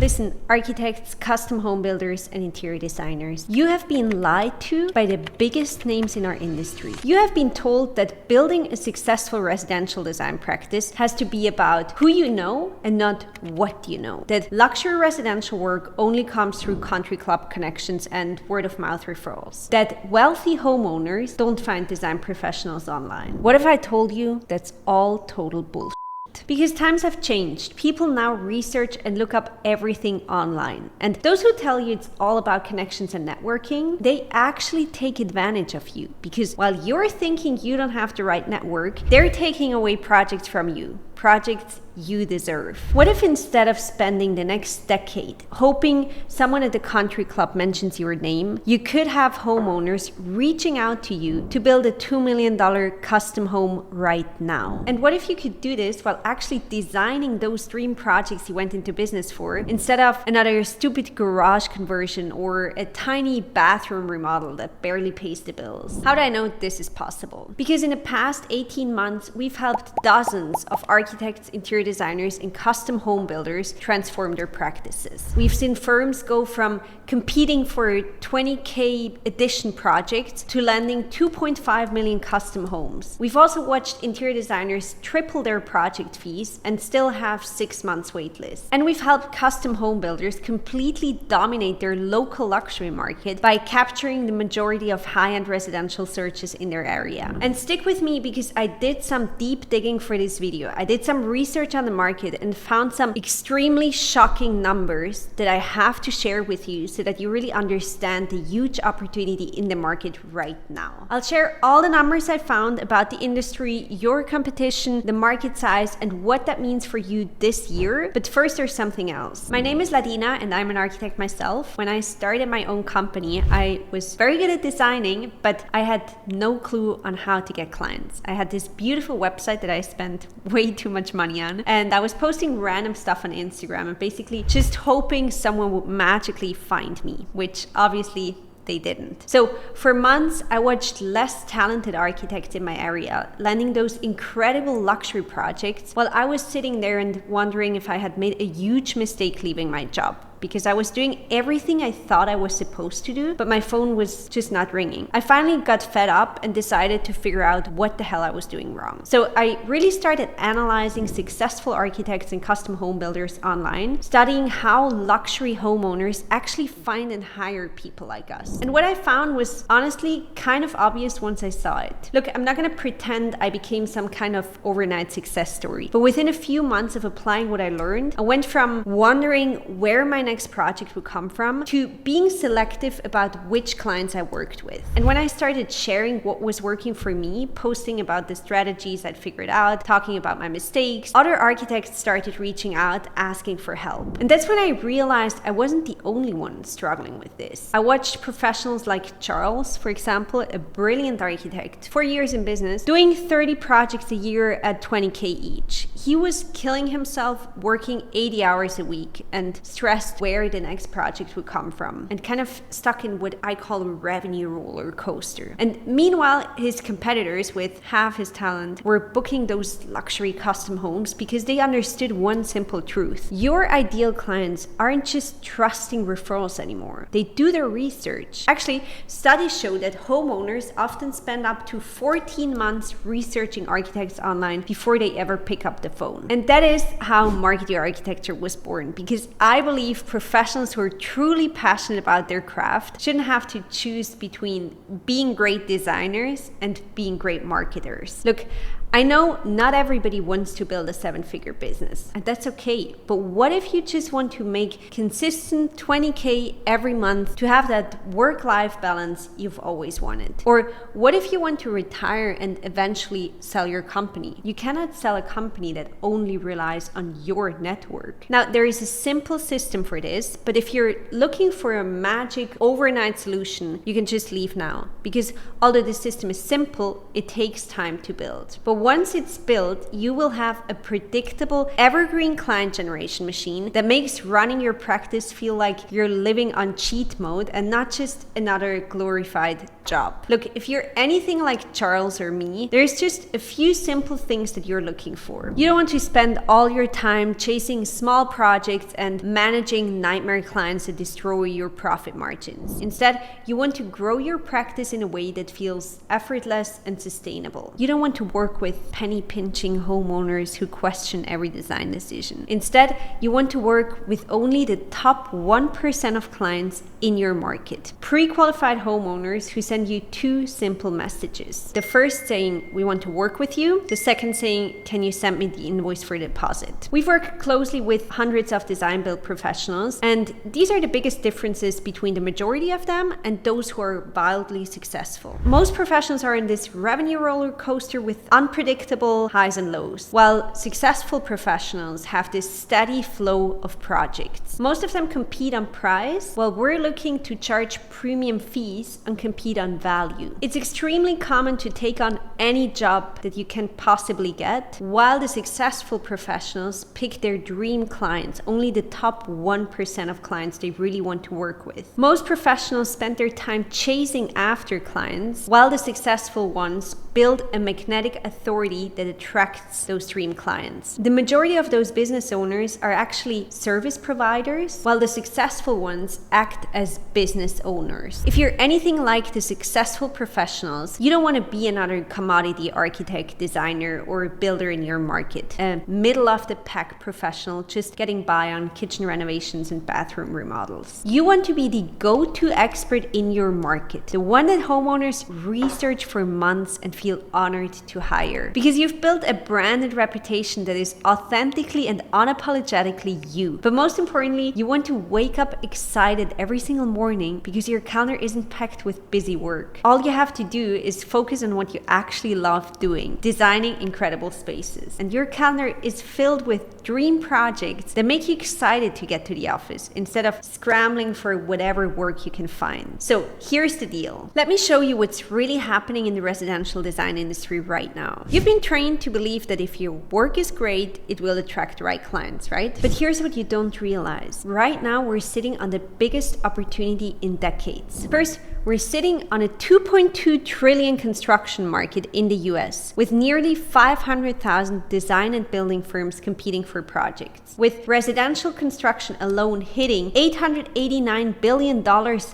Listen, architects, custom home builders, and interior designers, you have been lied to by the biggest names in our industry. You have been told that building a successful residential design practice has to be about who you know and not what you know. That luxury residential work only comes through country club connections and word-of-mouth referrals. That wealthy homeowners don't find design professionals online. What if I told you that's all total bullshit? Because times have changed. People now research and look up everything online. And those who tell you it's all about connections and networking, they actually take advantage of you. Because while you're thinking you don't have the right network, they're taking away projects from you. Projects you deserve. What if instead of spending the next decade hoping someone at the country club mentions your name, you could have homeowners reaching out to you to build a $2 million custom home right now? And what if you could do this while actually designing those dream projects you went into business for, instead of another stupid garage conversion or a tiny bathroom remodel that barely pays the bills? How do I know this is possible? Because in the past 18 months, we've helped dozens of architects, interior designers, and custom home builders transform their practices. We've seen firms go from competing for 20K edition projects to landing 2.5 million custom homes. We've also watched interior designers triple their project fees and still have 6 months wait list. And we've helped custom home builders completely dominate their local luxury market by capturing the majority of high-end residential searches in their area. And stick with me because I did some deep digging for this video. I did some research on the market and found some extremely shocking numbers that I have to share with you so that you really understand the huge opportunity in the market right now. I'll share all the numbers I found about the industry, your competition, the market size, and what that means for you this year. But first, there's something else. My name is Ladina and I'm an architect myself. When I started my own company, I was very good at designing, but I had no clue on how to get clients. I had this beautiful website that I spent way too much money on, and I was posting random stuff on Instagram and basically just hoping someone would magically find me, which obviously they didn't. So for months, I watched less talented architects in my area landing those incredible luxury projects while I was sitting there and wondering if I had made a huge mistake leaving my job, because I was doing everything I thought I was supposed to do, but my phone was just not ringing. I finally got fed up and decided to figure out what the hell I was doing wrong. So I really started analyzing successful architects and custom home builders online, studying how luxury homeowners actually find and hire people like us. And what I found was honestly kind of obvious once I saw it. Look, I'm not gonna pretend I became some kind of overnight success story, but within a few months of applying what I learned, I went from wondering where my next project would come from to being selective about which clients I worked with. And when I started sharing what was working for me, posting about the strategies I'd figured out, talking about my mistakes, other architects started reaching out, asking for help. And that's when I realized I wasn't the only one struggling with this. I watched professionals like Charles, for example, a brilliant architect, 4 years in business, doing 30 projects a year at 20K each. He was killing himself, working 80 hours a week and stressed where the next project would come from, and kind of stuck in what I call a revenue roller coaster. And meanwhile, his competitors with half his talent were booking those luxury custom homes because they understood one simple truth. Your ideal clients aren't just trusting referrals anymore. They do their research. Actually, studies show that homeowners often spend up to 14 months researching architects online before they ever pick up the phone. And that is how Marketing Architecture was born, because I believe professionals who are truly passionate about their craft shouldn't have to choose between being great designers and being great marketers. Look, I know not everybody wants to build a 7-figure business, and that's okay. But what if you just want to make consistent 20K every month to have that work-life balance you've always wanted? Or what if you want to retire and eventually sell your company? You cannot sell a company that only relies on your network. Now, there is a simple system for this, but if you're looking for a magic overnight solution, you can just leave now. Because although the system is simple, it takes time to build. But once it's built, you will have a predictable, evergreen client generation machine that makes running your practice feel like you're living on cheat mode and not just another glorified job. Look, if you're anything like Charles or me, there's just a few simple things that you're looking for. You don't want to spend all your time chasing small projects and managing nightmare clients that destroy your profit margins. Instead, you want to grow your practice in a way that feels effortless and sustainable. You don't want to work with penny-pinching homeowners who question every design decision. Instead, you want to work with only the top 1% of clients in your market. Pre-qualified homeowners who send you two simple messages. The first saying, we want to work with you. The second saying, can you send me the invoice for deposit? We've worked closely with hundreds of design build professionals, and these are the biggest differences between the majority of them and those who are wildly successful. Most professionals are in this revenue roller coaster with unpredictable highs and lows, while successful professionals have this steady flow of projects. Most of them compete on price, while we're looking to charge premium fees and compete on value. It's extremely common to take on any job that you can possibly get, while the successful professionals pick their dream clients, only the top 1% of clients they really want to work with. Most professionals spend their time chasing after clients, while the successful ones build a magnetic authority that attracts those dream clients. The majority of those business owners are actually service providers, while the successful ones act as business owners. If you're anything like the successful professionals, you don't want to be another commodity architect, designer, or builder in your market, a middle-of-the-pack professional just getting by on kitchen renovations and bathroom remodels. You want to be the go-to expert in your market, the one that homeowners research for months and feel honored to hire, because you've built a branded reputation that is authentically and unapologetically you. But most importantly, you want to wake up excited every single morning because your calendar isn't packed with busy work. All you have to do is focus on what you actually love doing, designing incredible spaces. And your calendar is filled with dream projects that make you excited to get to the office instead of scrambling for whatever work you can find. So here's the deal. Let me show you what's really happening in the residential design industry right now. You've been trained to believe that if your work is great, it will attract the right clients, right? But here's what you don't realize. Right now, we're sitting on the biggest opportunity in decades. First, we're sitting on a 2.2 trillion construction market in the US, with nearly 500,000 design and building firms competing for projects. With residential construction alone hitting $889 billion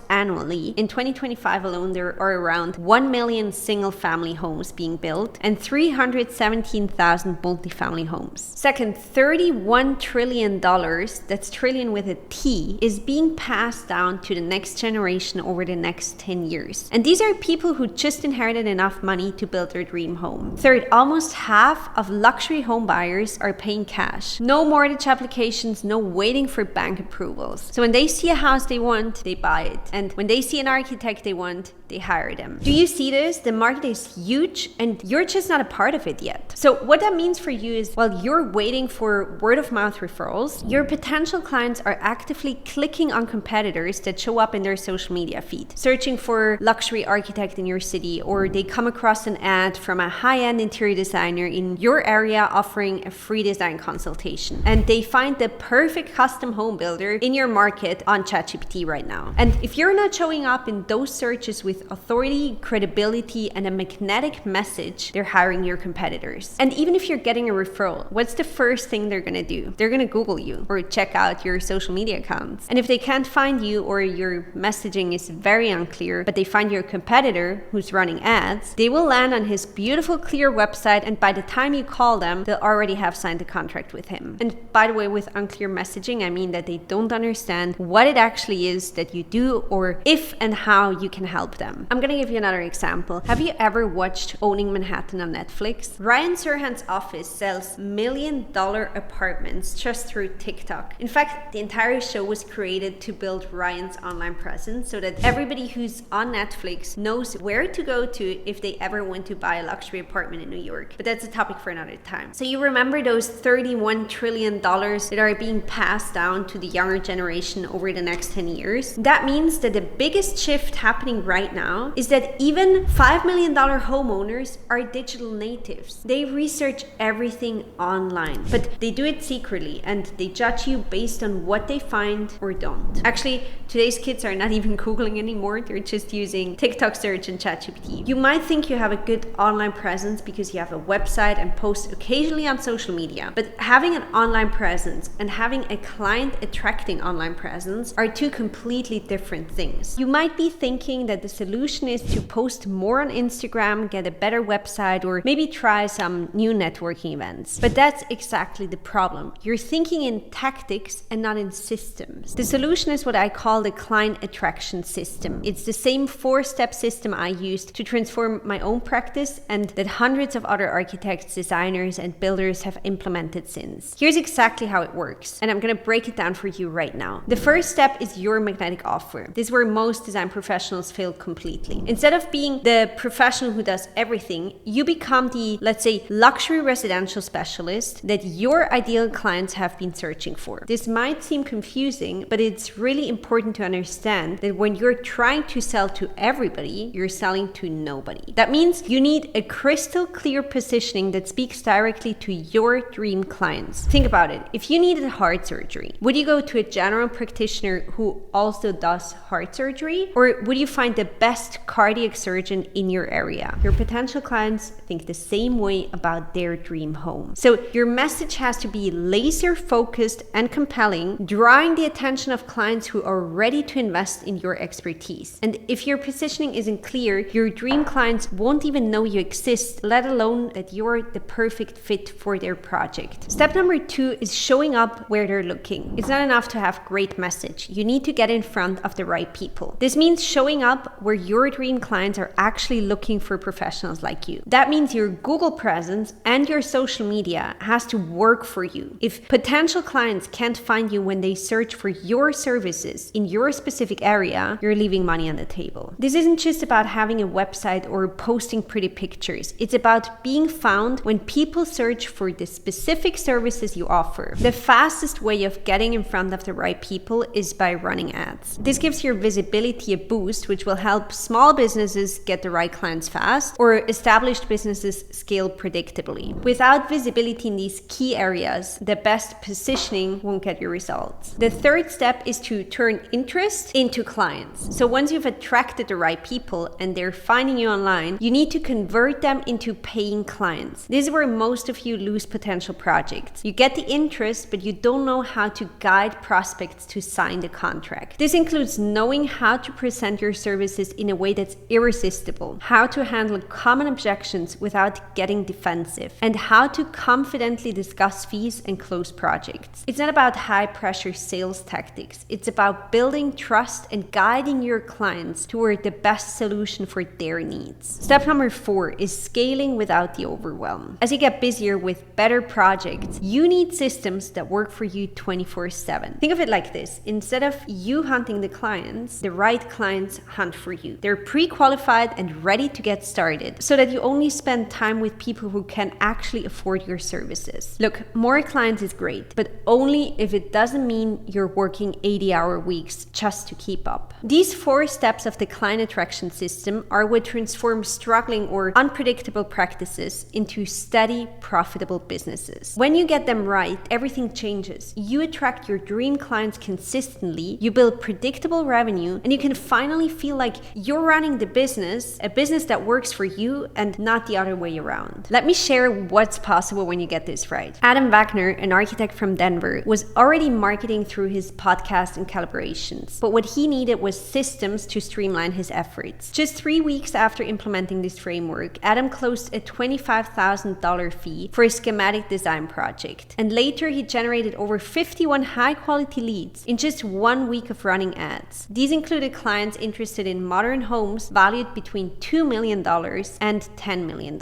annually, in 2025 alone, there are around 1 million single-family homes being built and 317,000 multifamily homes. Second, $31 trillion, that's trillion with a T, is being passed down to the next generation over the next 10 years. And these are people who just inherited enough money to build their dream home. Third, almost half of luxury home buyers are paying cash. No mortgage applications, no waiting for bank approvals. So when they see a house they want, they buy it. And when they see an architect they want, they hire them. Do you see this? The market is huge and you're just not a part of it yet. So what that means for you is while you're waiting for word of mouth referrals, your potential clients are actively clicking on competitors that show up in their social media feed, searching for luxury architect in your city, or they come across an ad from a high-end interior designer in your area offering a free design consultation. And they find the perfect custom home builder in your market on ChatGPT right now. And if you're not showing up in those searches with authority, credibility, and a magnetic message, they're hiring your competitors. And even if you're getting a referral, what's the first thing they're gonna do? They're gonna Google you or check out your social media accounts. And if they can't find you or your messaging is very unclear, but they find your competitor who's running ads, they will land on his beautiful, clear website, and by the time you call them, they'll already have signed a contract with him. And by the way, with unclear messaging, I mean that they don't understand what it actually is that you do or if and how you can help them. I'm gonna give you another example. Have you ever watched Owning Manhattan on Netflix? Ryan Serhant's office sells $1 million apartments just through TikTok. In fact, the entire show was created to build Ryan's online presence so that everybody who who's on Netflix knows where to go to if they ever want to buy a luxury apartment in New York. But that's a topic for another time. So you remember those $31 trillion that are being passed down to the younger generation over the next 10 years? That means that the biggest shift happening right now is that even $5 million homeowners are digital natives. They research everything online, but they do it secretly and they judge you based on what they find or don't. Actually, today's kids are not even Googling anymore. They're just using TikTok search and ChatGPT. You might think you have a good online presence because you have a website and post occasionally on social media, but having an online presence and having a client attracting online presence are two completely different things. You might be thinking that the solution is to post more on Instagram, get a better website, or maybe try some new networking events. But that's exactly the problem. You're thinking in tactics and not in systems. The solution is what I call the client attraction system. It's the same 4-step system I used to transform my own practice and that hundreds of other architects, designers, and builders have implemented since. Here's exactly how it works, and I'm going to break it down for you right now. The first step is your magnetic offer. This is where most design professionals fail completely. Instead of being the professional who does everything, you become the, let's say, luxury residential specialist that your ideal clients have been searching for. This might seem confusing, but it's really important to understand that when you're trying to sell to everybody, you're selling to nobody. That means you need a crystal clear positioning that speaks directly to your dream clients. Think about it. If you needed heart surgery, would you go to a general practitioner who also does heart surgery? Or would you find the best cardiac surgeon in your area? Your potential clients think the same way about their dream home. So your message has to be laser focused and compelling, drawing the attention of clients who are ready to invest in your expertise. And if your positioning isn't clear, your dream clients won't even know you exist, let alone that you're the perfect fit for their project. Step number 2 is showing up where they're looking. It's not enough to have great message. You need to get in front of the right people. This means showing up where your dream clients are actually looking for professionals like you. That means your Google presence and your social media has to work for you. If potential clients can't find you when they search for your services in your specific area, you're leaving money on the table. This isn't just about having a website or posting pretty pictures. It's about being found when people search for the specific services you offer. The fastest way of getting in front of the right people is by running ads. This gives your visibility a boost, which will help small businesses get the right clients fast or established businesses scale predictably. Without visibility in these key areas, the best positioning won't get you results. The third step is to turn interest into clients. So once you've attracted the right people and they're finding you online, you need to convert them into paying clients. This is where most of you lose potential projects. You get the interest, but you don't know how to guide prospects to sign the contract. This includes knowing how to present your services in a way that's irresistible, how to handle common objections without getting defensive, and how to confidently discuss fees and close projects. It's not about high-pressure sales tactics. It's about building trust and guiding your clients toward the best solution for their needs. Step number 4 is scaling without the overwhelm. As you get busier with better projects, you need systems that work for you 24/7. Think of it like this. Instead of you hunting the clients, the right clients hunt for you. They're pre-qualified and ready to get started so that you only spend time with people who can actually afford your services. Look, more clients is great, but only if it doesn't mean you're working 80-hour weeks just to keep up. These 4 steps of the client attraction system are what transform struggling or unpredictable practices into steady, profitable businesses. When you get them right, everything changes. You attract your dream clients consistently, you build predictable revenue, and you can finally feel like you're running the business, a business that works for you and not the other way around. Let me share what's possible when you get this right. Adam Wagner, an architect from Denver, was already marketing through his podcast and collaborations, but what he needed was systems to streamline his efforts. Just 3 weeks after implementing this framework, Adam closed a $25,000 fee for a schematic design project, and later he generated over 51 high-quality leads in just 1 week of running ads. These included clients interested in modern homes valued between $2 million and $10 million.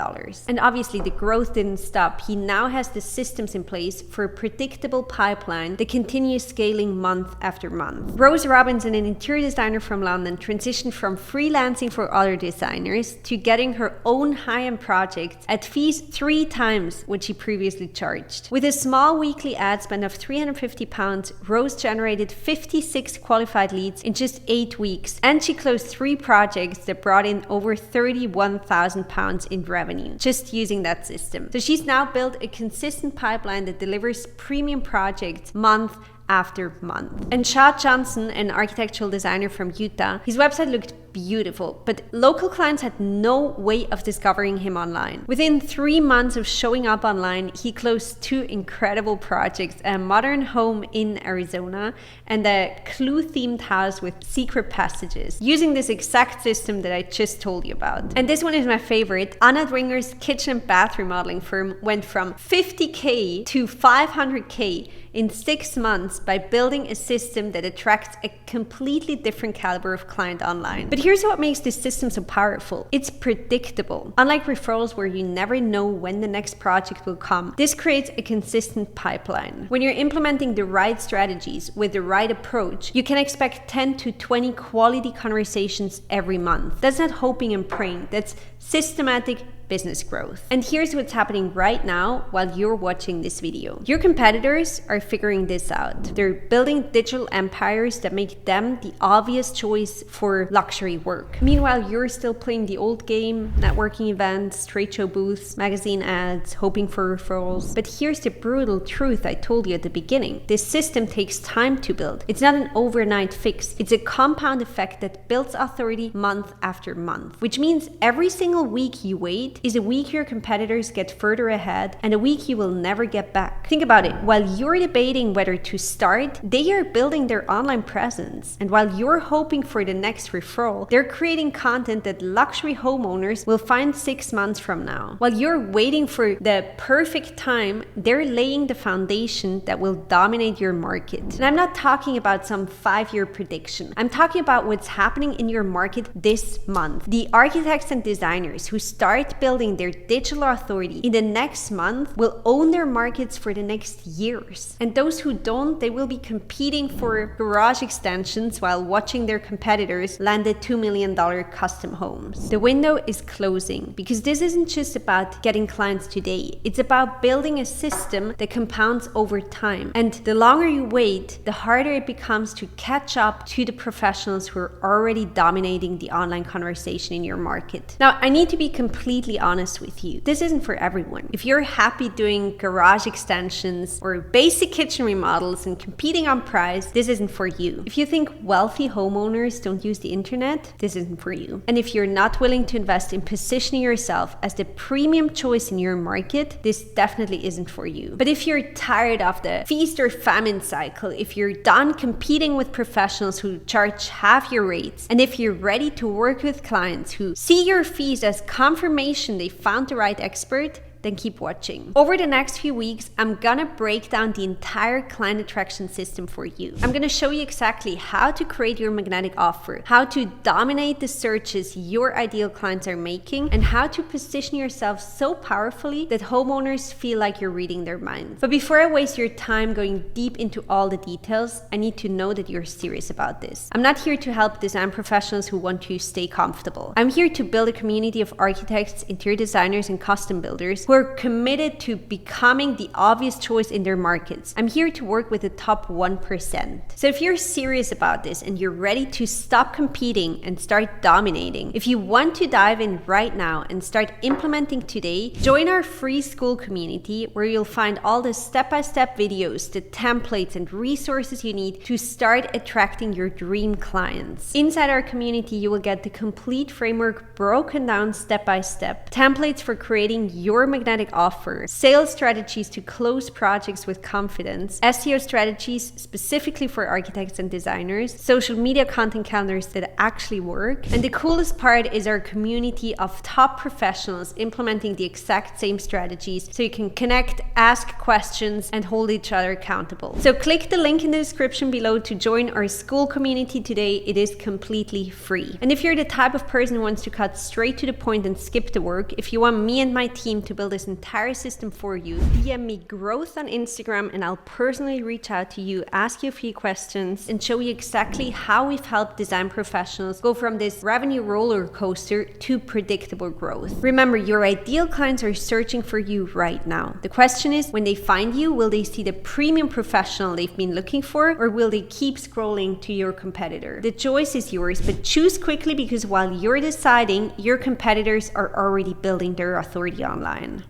And obviously the growth didn't stop. He now has the systems in place for a predictable pipeline that continues scaling month after month. Rose Robinson, an interior designer from London, and transitioned from freelancing for other designers to getting her own high-end projects at fees 3 times what she previously charged. With a small weekly ad spend of £350, Rose generated 56 qualified leads in just 8 weeks, and she closed 3 projects that brought in over £31,000 in revenue just using that system. So she's now built a consistent pipeline that delivers premium projects month after month. And Shad Johnson, an architectural designer from Utah, his website looked beautiful, but local clients had no way of discovering him online. Within 3 months of showing up online, he closed 2 incredible projects, a modern home in Arizona and a Clue-themed house with secret passages, using this exact system that I just told you about. And this one is my favorite. Anna Dwinger's kitchen and bath remodeling firm went from 50K to 500K in 6 months by building a system that attracts a completely different caliber of client online. But here's what makes this system so powerful. It's predictable. Unlike referrals where you never know when the next project will come, this creates a consistent pipeline. When you're implementing the right strategies with the right approach, you can expect 10 to 20 quality conversations every month. That's not hoping and praying. That's systematic business growth. And here's what's happening right now while you're watching this video. Your competitors are figuring this out. They're building digital empires that make them the obvious choice for luxury work. Meanwhile, you're still playing the old game, networking events, trade show booths, magazine ads, hoping for referrals. But here's the brutal truth I told you at the beginning. This system takes time to build. It's not an overnight fix. It's a compound effect that builds authority month after month, which means every single week you wait is a week your competitors get further ahead and a week you will never get back. Think about it. While you're debating whether to start, they are building their online presence. And while you're hoping for the next referral, they're creating content that luxury homeowners will find 6 months from now. While you're waiting for the perfect time, they're laying the foundation that will dominate your market. And I'm not talking about some 5-year prediction. I'm talking about what's happening in your market this month. The architects and designers who start building their digital authority in the next month will own their markets for the next years. And those who don't, they will be competing for garage extensions while watching their competitors land the $2 million custom homes. The window is closing because this isn't just about getting clients today. It's about building a system that compounds over time. And the longer you wait, the harder it becomes to catch up to the professionals who are already dominating the online conversation in your market. Now, I need to be completely honest with you. This isn't for everyone. If you're happy doing garage extensions or basic kitchen remodels and competing on price, this isn't for you. If you think wealthy homeowners don't use the internet, this isn't for you. And if you're not willing to invest in positioning yourself as the premium choice in your market, this definitely isn't for you. But if you're tired of the feast or famine cycle, if you're done competing with professionals who charge half your rates, and if you're ready to work with clients who see your fees as confirmation they found the right expert, then keep watching. Over the next few weeks, I'm gonna break down the entire client attraction system for you. I'm gonna show you exactly how to create your magnetic offer, how to dominate the searches your ideal clients are making, and how to position yourself so powerfully that homeowners feel like you're reading their minds. But before I waste your time going deep into all the details, I need to know that you're serious about this. I'm not here to help design professionals who want to stay comfortable. I'm here to build a community of architects, interior designers, and custom builders who are committed to becoming the obvious choice in their markets. I'm here to work with the top 1%. So if you're serious about this and you're ready to stop competing and start dominating, if you want to dive in right now and start implementing today, join our free school community where you'll find all the step-by-step videos, the templates and resources you need to start attracting your dream clients. Inside our community, you will get the complete framework broken down step by step, templates for creating your magnetic offer, sales strategies to close projects with confidence, SEO strategies specifically for architects and designers, social media content calendars that actually work. And the coolest part is our community of top professionals implementing the exact same strategies so you can connect, ask questions, and hold each other accountable. So click the link in the description below to join our school community today. It is completely free. And if you're the type of person who wants to cut straight to the point and skip the work, if you want me and my team to build this entire system for you, DM me growth on Instagram and I'll personally reach out to you, ask you a few questions, and show you exactly how we've helped design professionals go from this revenue roller coaster to predictable growth. Remember, your ideal clients are searching for you right now. The question is, when they find you, will they see the premium professional they've been looking for, or will they keep scrolling to your competitor? The choice is yours, but choose quickly, because while you're deciding, your competitors are already building their authority online.